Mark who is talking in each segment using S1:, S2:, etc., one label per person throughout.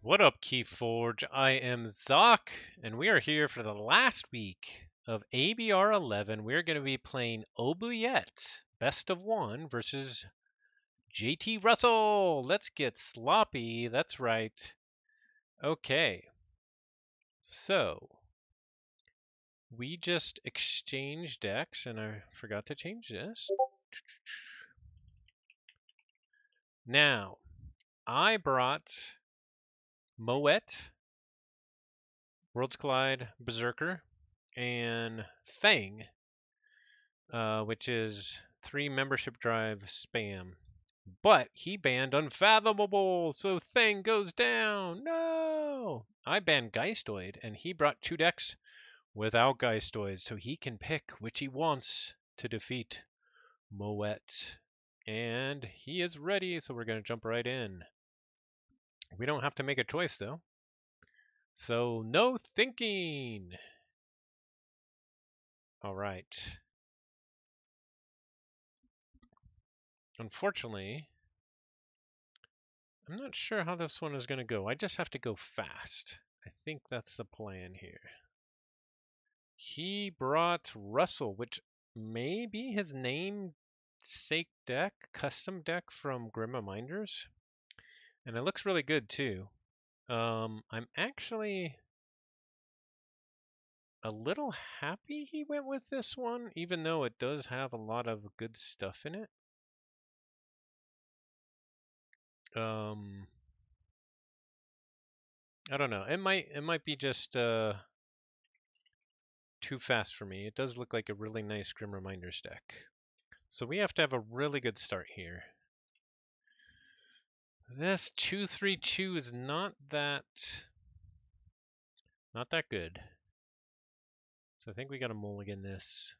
S1: What up, Keyforge? I am Zoc, and we are here for the last week of ABR 11. We're going to be playing Oubliette Best of One versus jtrussell. Let's get sloppy. That's right. Okay, so we just exchanged decks, and I forgot to change this. Now, I brought Moet, Worlds Collide, Berserker, and Fang, which is 3 membership drive spam. But he banned Unfathomable, so Thing goes down. No! I banned Geistoid, and he brought 2 decks without Geistoid, so he can pick which he wants to defeat Moet. And he is ready, so we're going to jump right in. We don't have to make a choice, though. So, no thinking! Alright. Unfortunately, I'm not sure how this one is going to go. I just have to go fast. I think that's the plan here. He brought Russell, which may be his namesake deck, custom deck from Grim Minders. And it looks really good too. I'm actually a little happy he went with this one, even though it does have a lot of good stuff in it. I don't know. It might be just too fast for me. It does look like a really nice Grim Reminders deck. So we have to have a really good start here. This 2-3-2 is not that good. So I think we got to mulligan this.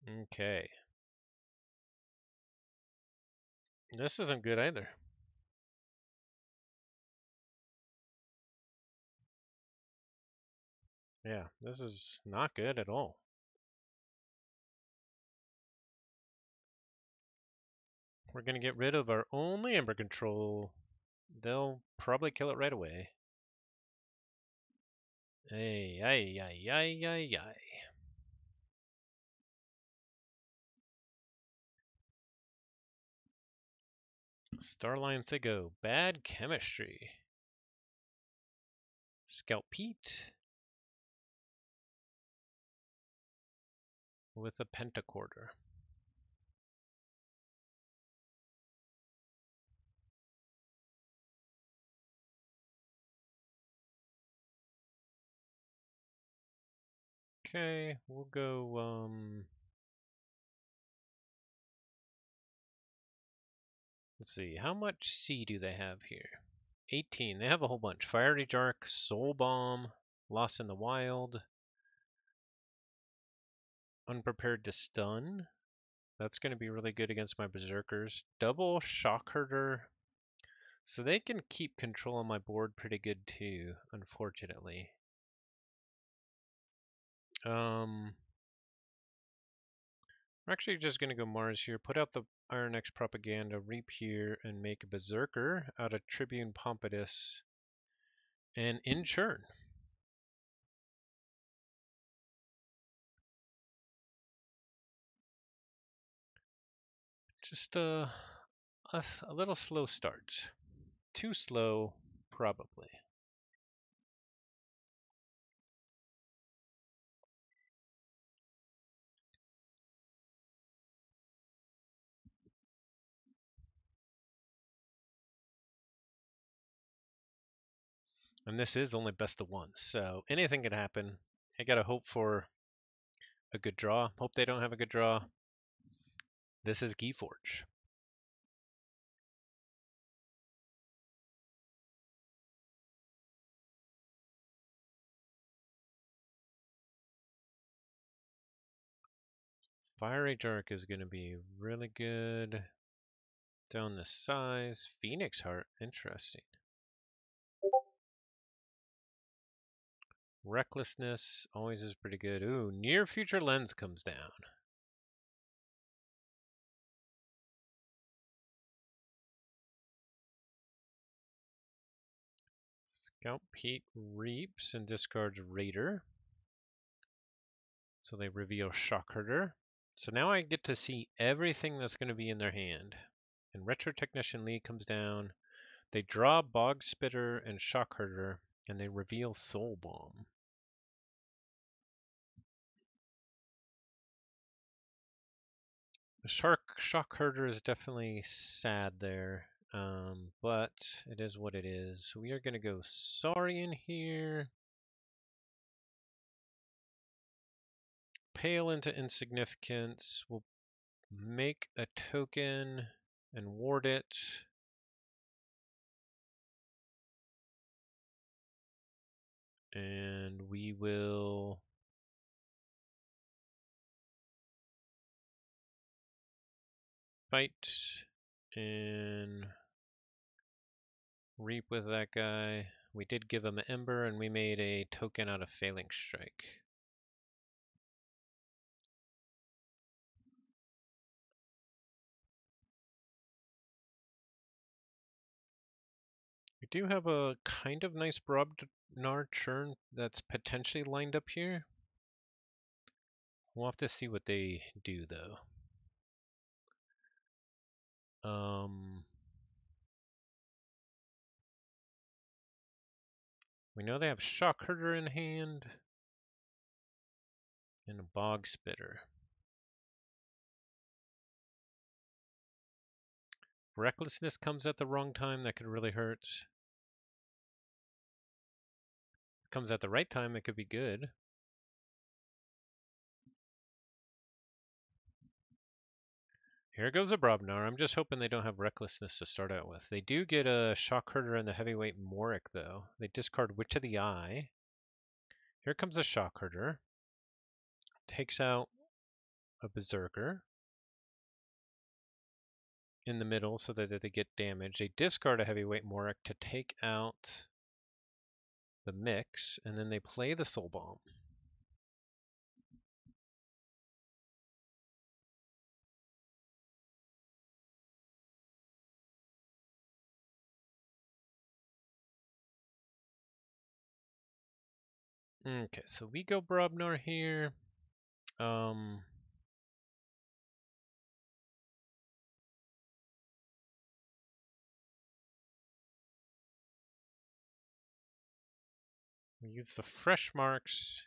S1: Okay. This isn't good either. Yeah, this is not good at all. We're going to get rid of our only Ember control. They'll probably kill it right away. Ay, ay, ay, ay, ay, ay. Starline Sigo, bad chemistry. Scout Pete with a pentacorder. Okay, we'll go, let's see, how much C do they have here? 18. They have a whole bunch. Fiery Dark, Soul Bomb, Lost in the Wild, Unprepared to Stun. That's going to be really good against my Berserkers. Double Shock Herder. So they can keep control of my board pretty good too, unfortunately. We're actually just going to go Mars here. Put out the Iron X Propaganda, Reap here, and make a Berserker out of Tribune Pompadour and Inchurn. Just a little slow start. Too slow, probably. And this is only best of one, so anything can happen. I gotta hope for a good draw. Hope they don't have a good draw. This is Keyforge. Fiery Dark is going to be really good. Down the size. Phoenix Heart, interesting. Recklessness always is pretty good. Ooh, Near Future Lens comes down. Count Pete reaps and discards Raider. So they reveal Shockherder. So now I get to see everything that's going to be in their hand. And Retro Technician Lee comes down. They draw Bog Spitter and Shockherder, and they reveal Soul Bomb. The Shockherder is definitely sad there, but it is what it is. So we are going to go Saurian here. Pale into insignificance. We'll make a token and ward it. And we will fight and reap with that guy. We did give him an Ember, and we made a token out of Phalanx Strike. We do have a kind of nice Brobnar churn that's potentially lined up here. We'll have to see what they do, though. We know they have Shockherder in hand and a Bog Spitter. Recklessness comes at the wrong time, that could really hurt. Comes at the right time, it could be good. Here goes a Brobnar. I'm just hoping they don't have Recklessness to start out with. They do get a Shockherder and the Heavyweight Morik, though. They discard Witch of the Eye. Here comes a Shockherder. Takes out a Berserker in the middle so that they get damage. They discard a Heavyweight Morik to take out the mix, and then they play the Soul Bomb. Okay, so we go Brobnar here. We use the fresh marks.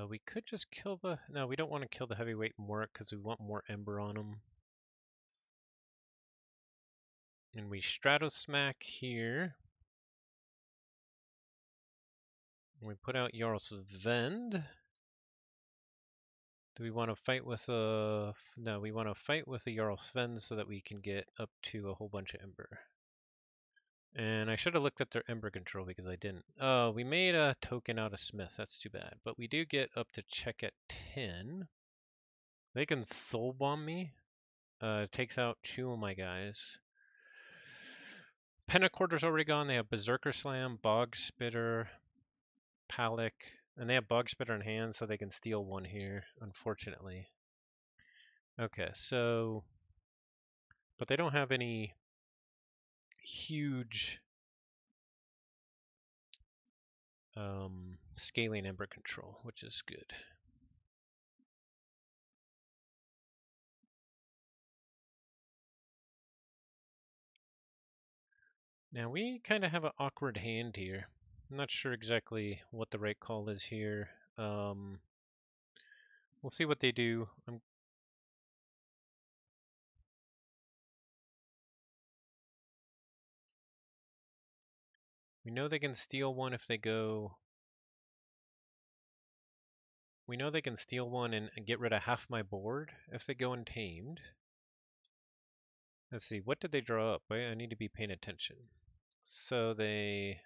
S1: We could just kill the... No, we don't want to kill the Heavyweight Morik because we want more Ember on him. And we Stratosmack here. We put out Jarl's Vend. Do we want to fight with a... No, we want to fight with the Jarl's Vend so that we can get up to a whole bunch of Ember. And I should have looked at their Ember control because I didn't. Oh, we made a token out of Smith. That's too bad. But we do get up to check at 10. They can Soul Bomb me. Takes out 2 of my guys. Pentecorder's already gone. They have Berserker Slam, Bog Spitter, Palic, and they have Bog Spitter in hand, so they can steal 1 here, unfortunately. Okay, so... But they don't have any huge scaling Ember control, which is good. Now we kind of have an awkward hand here. I'm not sure exactly what the right call is here. We'll see what they do. We know they can steal 1 if they go... We know they can steal 1 and get rid of half my board if they go Untamed. Let's see, what did they draw up? I need to be paying attention. So they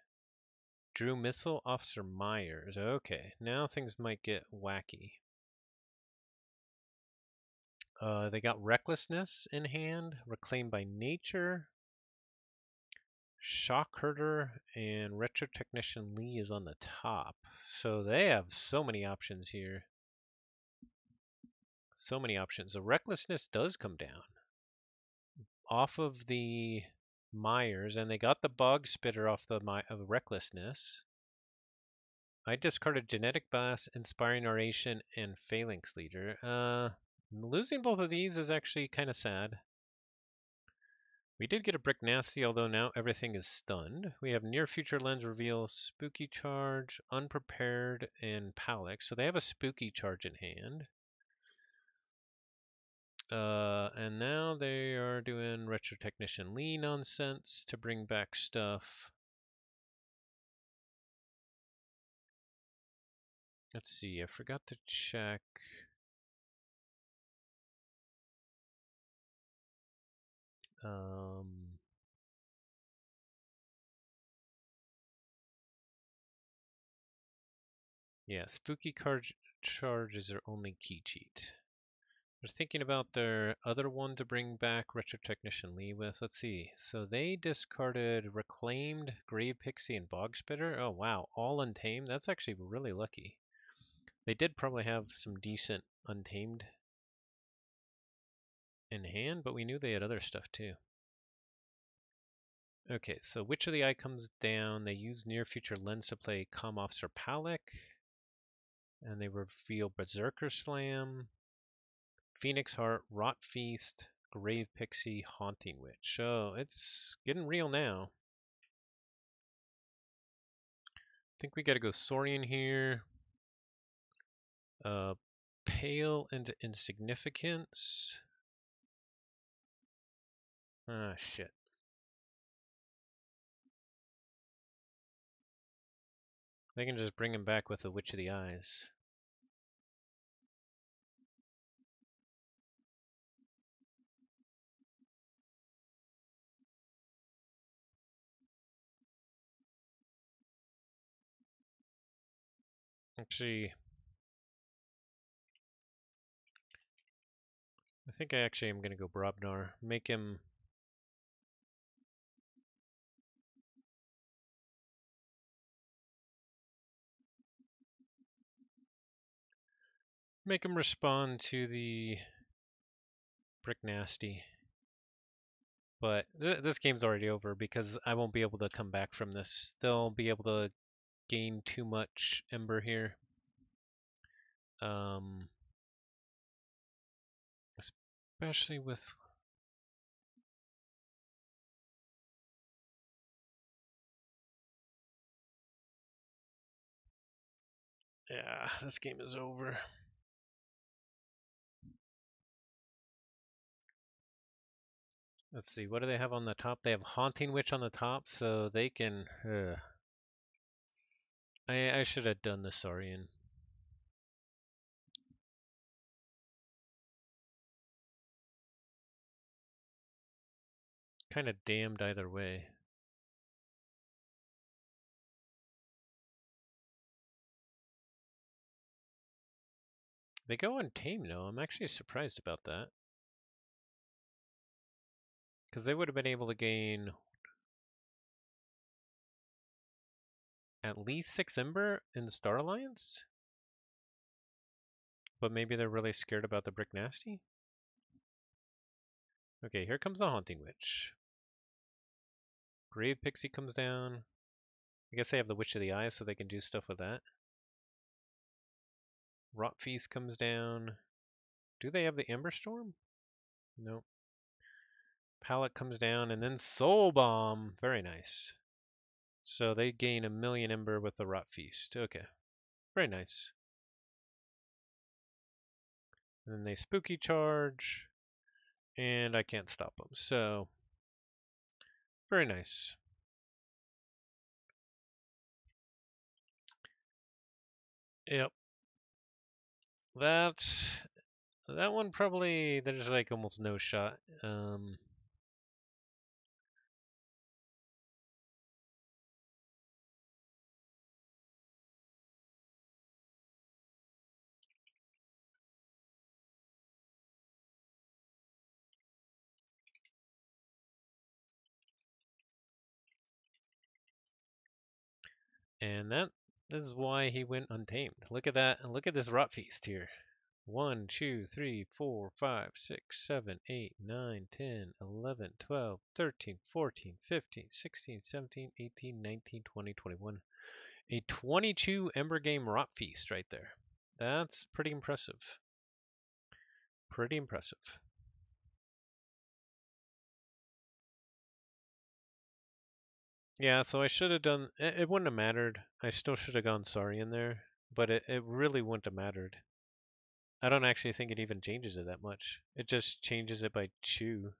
S1: drew Missile Officer Myers. Okay, now things might get wacky. They got Recklessness in hand, Reclaimed by Nature, Shockherder, and Retro Technician Lee is on the top. So they have so many options here. So many options. The Recklessness does come down. off of the Myers, and they got the Bog Spitter off the Recklessness. I discarded Genetic Blast, Inspiring Oration, and Phalanx Leader. Losing both of these is actually kind of sad. We did get a Brick Nasty, although now everything is stunned. We have Near Future Lens Reveal, Spooky Charge, Unprepared, and Palix. So they have a Spooky Charge in hand. And now they are doing Retro Technician Lee nonsense to bring back stuff. Let's see, I forgot to check. Yeah, Spooky Card Charge is their only key cheat. They're thinking about their other one to bring back Retro Technician Lee with. Let's see. So they discarded Reclaimed, Grave Pixie, and Bog Spitter. Oh wow, all Untamed. That's actually really lucky. They did probably have some decent Untamed in hand, but we knew they had other stuff too. Okay, so Witch of the Eye comes down. They use Near Future Lens to play Comm Officer Palak. And they reveal Berserker Slam, Phoenix Heart, Rot Feast, Grave Pixie, Haunting Witch. So it's getting real now. I think we gotta go Saurian here. Pale into Insignificance. Ah, shit. They can just bring him back with the Witch of the Eyes. Actually, I think I actually am gonna go Brobnar. Make him respond to the Brick Nasty. But this game's already over because I won't be able to come back from this. They'll be able to gain too much Ember here. Especially with... Yeah, this game is over. Let's see, what do they have on the top? They have Haunting Witch on the top, so they can... I should have done the Saurian. Kind of damned either way. They go Untamed though. I'm actually surprised about that. Because they would have been able to gain at least 6 Ember in the Star Alliance? But maybe they're really scared about the Brick Nasty? Okay, here comes the Haunting Witch. Grave Pixie comes down. I guess they have the Witch of the Eye, so they can do stuff with that. Rot Feast comes down. Do they have the Ember Storm? Nope. Pallet comes down, and then Soul Bomb. Very nice. So they gain 1,000,000 Ember with the Rot Feast. Okay. Very nice. And then they Spooky Charge, and I can't stop them. So, very nice. Yep. That one probably, there's like almost no shot. And that is why he went Untamed. Look at that. Look at this Rot Feast here. 1, 2, 3, 4, 5, 6, 7, 8, 9, 10, 11, 12, 13, 14, 15, 16, 17, 18, 19, 20, 21. A 22 Ember Game Rot Feast right there. That's pretty impressive. Pretty impressive. Yeah, so I should have done, it wouldn't have mattered. I still should have gone sorry in there, but it really wouldn't have mattered. I don't actually think it even changes it that much. It just changes it by 2.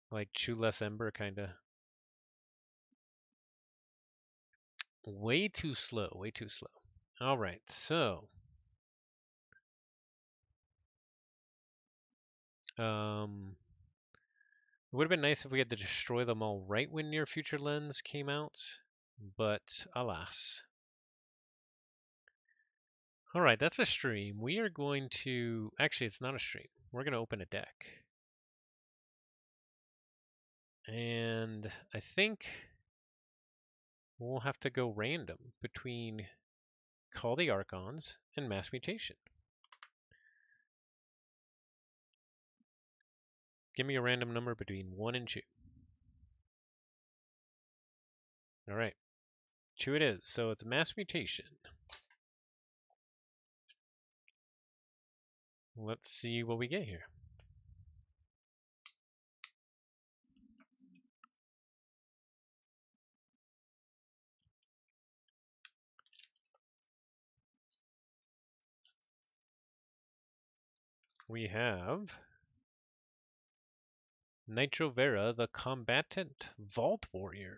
S1: Like 2 less Ember, kinda. Way too slow, way too slow. Alright, so. It would have been nice if we had to destroy them all right when Near Future Lens came out, but alas. Alright, that's a stream. We are going to... Actually, it's not a stream. We're going to open a deck. And I think we'll have to go random between Call the Archons and Mass Mutation. Give me a random number between 1 and 2. Alright, 2 it is. So it's Mass Mutation. Let's see what we get here. We have Nitro Vera, the Combatant Vault Warrior.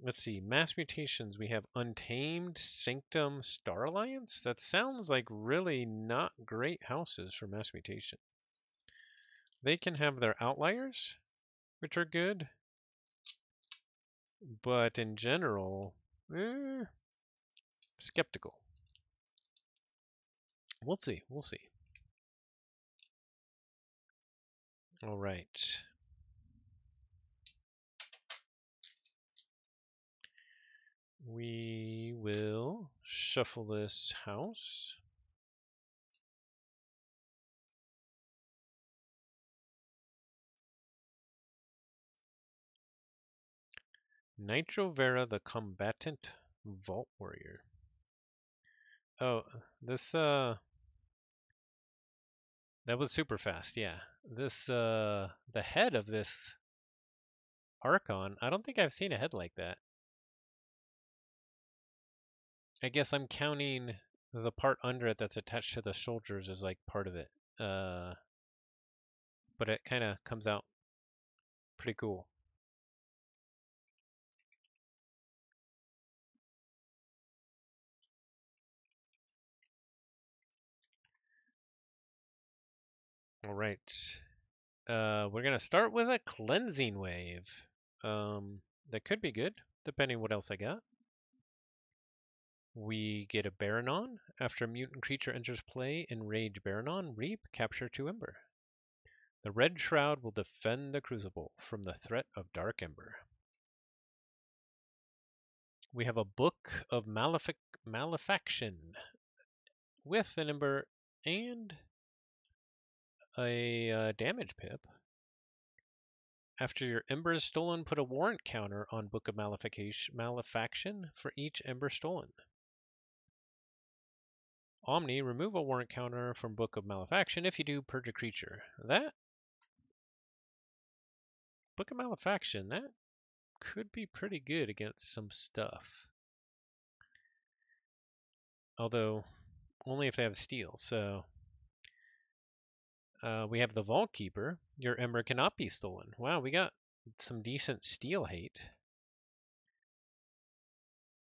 S1: Let's see. Mass Mutations. We have Untamed, Sanctum, Star Alliance. That sounds like really not great houses for Mass Mutation. They can have their outliers, which are good. But in general, skeptical. We'll see. We'll see. All right. We will shuffle this house. Nitro Vera, the Combatant Vault Warrior. Oh, this that was super fast, yeah. This the head of this Archon, I don't think I've seen a head like that. I guess I'm counting the part under it that's attached to the shoulders as like part of it. But it kind of comes out pretty cool. All right. We're gonna start with a cleansing wave. That could be good, depending what else I got. We get a Baronon. After a mutant creature enters play, enrage Baronon, reap, capture 2 Ember. The Red Shroud will defend the Crucible from the threat of Dark Ember. We have a Book of Malefaction with an Ember and a damage pip. After your Ember is stolen, put a warrant counter on Book of Malefaction for each Ember stolen. Omni, remove a warrant counter from Book of Malefaction. If you do, purge a creature. That Book of Malefaction, that could be pretty good against some stuff. Although, only if they have steel, so... we have the Vault Keeper. Your Ember cannot be stolen. Wow, we got some decent steel hate.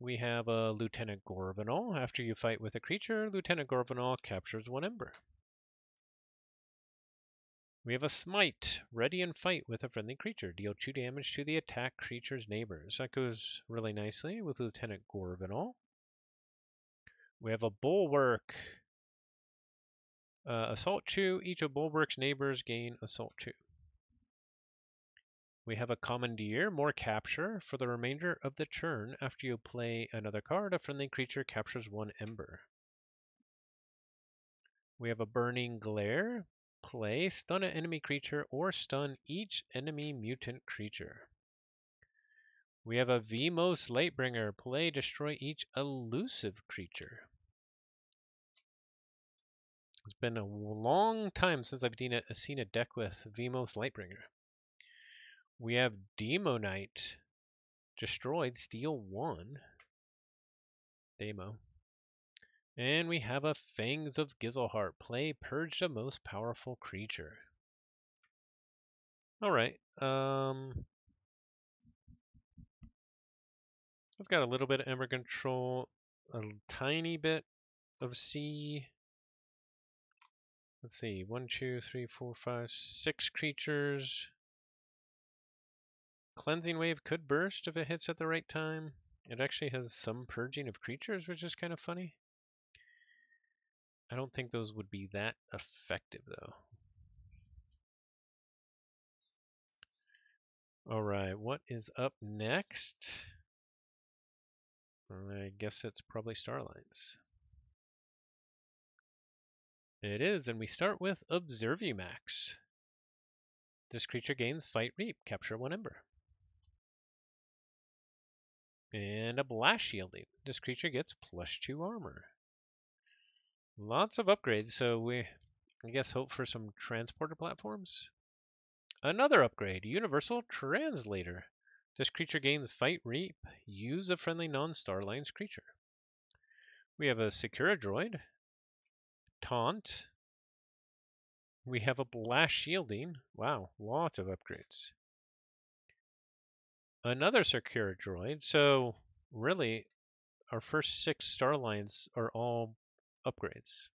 S1: We have a Lieutenant Gorvanal. After you fight with a creature, Lieutenant Gorvanal captures 1 Ember. We have a Smite. Ready and fight with a friendly creature. Deal 2 damage to the attack creature's neighbors. That goes really nicely with Lieutenant Gorvanal. We have a Bulwark. Assault 2. Each of Bulwark's neighbors gain Assault 2. We have a Commandeer, more capture. For the remainder of the turn, after you play another card, a friendly creature captures 1 ember. We have a Burning Glare. Play, stun an enemy creature or stun each enemy mutant creature. We have a Vemos Lightbringer. Play, destroy each elusive creature. It's been a long time since I've seen a deck with Vemos Lightbringer. We have Demonite. Destroyed, steal 1. Demo. And we have a Fangs of Gizelheart. Play, purge the most powerful creature. Alright. It's got a little bit of Ember Control, a tiny bit of sea. Let's see, 1, 2, 3, 4, 5, 6 creatures. Cleansing Wave could burst if it hits at the right time. It actually has some purging of creatures, which is kind of funny. I don't think those would be that effective, though. Alright, what is up next? I guess it's probably Starlines. It is, and we start with Observumax. This creature gains Fight Reap, capture 1 ember. And a Blast Shielding. This creature gets +2 armor. Lots of upgrades, so we, I guess, hope for some transporter platforms. Another upgrade, Universal Translator. This creature gains Fight Reap. Use a friendly non-Starlines creature. We have a Secura Droid. Taunt. We have a Blast Shielding. Wow, lots of upgrades. Another Secura Droid. So, really, our first 6 Starlines are all upgrades.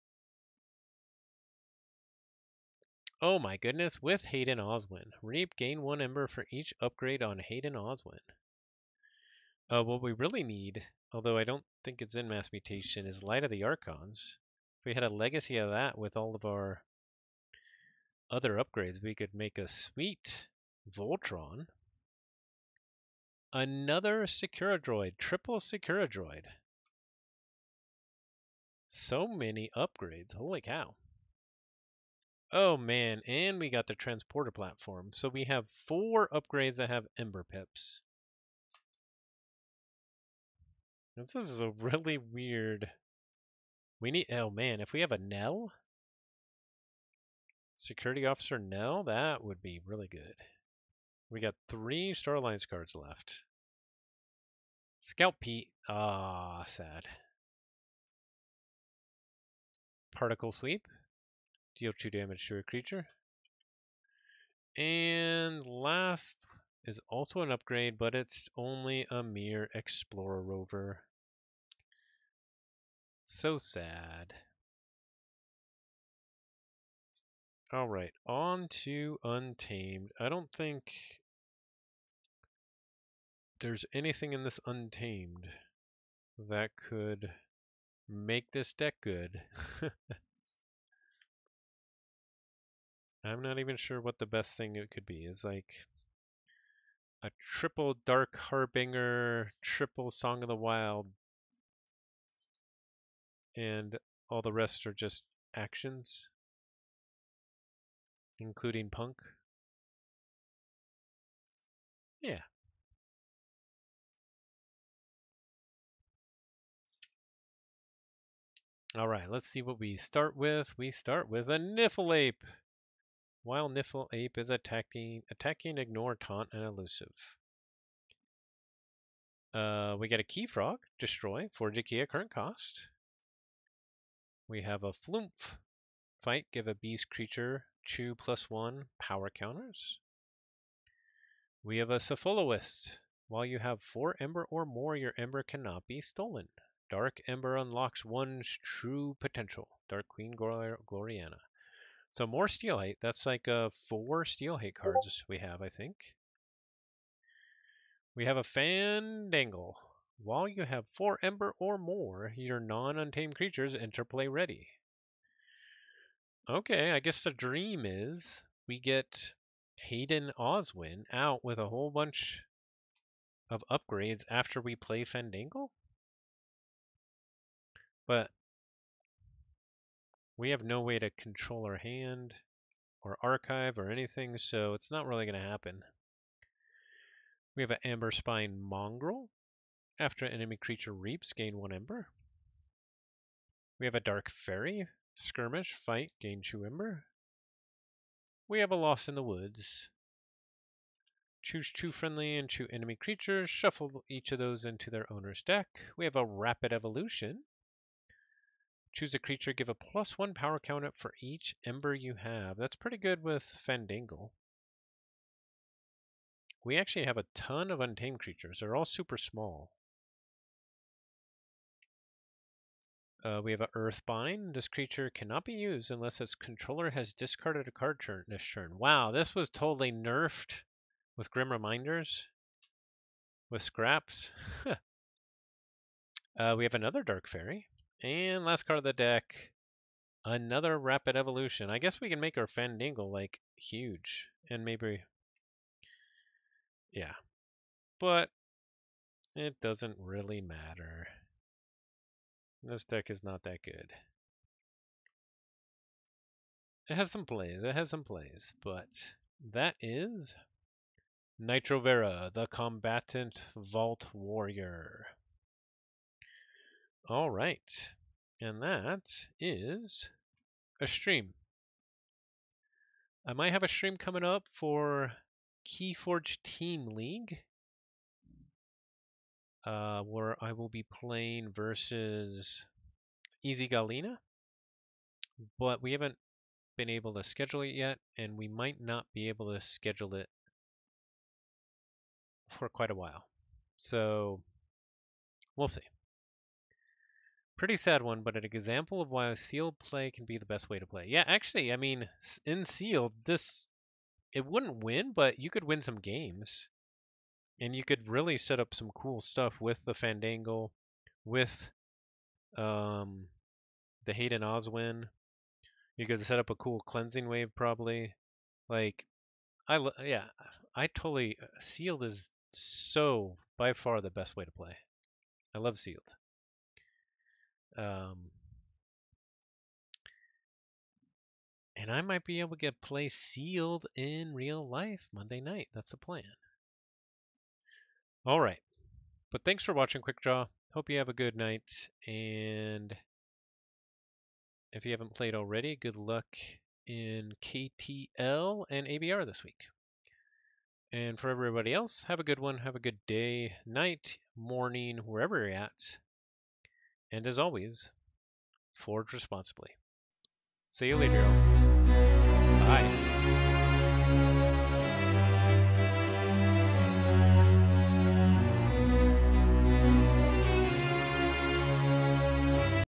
S1: Oh my goodness, with Hayden Oswin. Reap, gain 1 ember for each upgrade on Hayden Oswin. What we really need, although I don't think it's in Mass Mutation, is Light of the Archons. If we had a legacy of that with all of our other upgrades, we could make a sweet Voltron. Another Secura Droid, triple Secura Droid. So many upgrades, holy cow. Oh man, and we got the transporter platform. So we have 4 upgrades that have Ember Pips. This is a really weird... We need... Oh man, if we have a Nell? Security Officer Nell? That would be really good. We got 3 Starlines cards left. Scout Pete. Ah, sad. Particle Sweep. Deal 2 damage to a creature. And last is also an upgrade, but it's only a mere Explorer Rover. So sad. Alright, on to Untamed. I don't think there's anything in this Untamed that could make this deck good. I'm not even sure what the best thing it could be. Is like a triple Dark Harbinger, triple Song of the Wild, and all the rest are just actions, including Punk. Yeah. All right, let's see what we start with. We start with a Niffleape. While Niffleape is attacking, ignore, taunt, and elusive. We get a Keyfrog, destroy, forge a key at current cost. We have a Flumph, fight, give a beast creature 2/+1 power counters. We have a Cephaloist. While you have 4 Ember or more, your Ember cannot be stolen. Dark Ember unlocks 1's true potential. Dark Queen Gloriana. So more Steelhate. That's like 4 Steelhate cards we have, I think. We have a Fandangle. While you have 4 Ember or more, your non-untamed creatures enter play ready. Okay, I guess the dream is we get Hayden Oswin out with a whole bunch of upgrades after we play Fandangle? But we have no way to control our hand or archive or anything, so it's not really going to happen. We have an Amber Spine Mongrel. After an enemy creature reaps, gain 1 Ember. We have a Dark Fairy. Skirmish, fight, gain 2 Ember. We have a Lost in the Woods. Choose 2 friendly and 2 enemy creatures. Shuffle each of those into their owner's deck. We have a Rapid Evolution. Choose a creature, give a +1 power counter for each Ember you have. That's pretty good with Fandangle. We actually have a ton of untamed creatures. They're all super small. We have an Earthbind. This creature cannot be used unless its controller has discarded a card this turn. Wow, this was totally nerfed with Grim Reminders, with scraps. We have another Dark Fairy. And last card of the deck, another Rapid Evolution. I guess we can make our Fandangle, like, huge. And maybe... yeah. But it doesn't really matter. This deck is not that good. It has some plays, but that is Nitro Vera, the Combatant Vault Warrior. All right, and that is a stream. I might have a stream coming up for Keyforge Team League, where I will be playing versus Easy Galena, but we haven't been able to schedule it yet, and we might not be able to schedule it for quite a while. So we'll see. Pretty sad one, but an example of why a sealed play can be the best way to play. Yeah, actually, I mean, in sealed, it wouldn't win, but you could win some games. And you could really set up some cool stuff with the Fandangle, with the Hayden Oswin. You could set up a cool cleansing wave probably. Like, I totally, sealed is so by far the best way to play. I love sealed. And I might be able to get play sealed in real life Monday night. That's the plan. All right. But thanks for watching, Quick Draw. Hope you have a good night. And if you haven't played already, good luck in KTL and ABR this week. And for everybody else, have a good one. Have a good day, night, morning, wherever you're at. And as always, forge responsibly. See you later, y'all. Bye.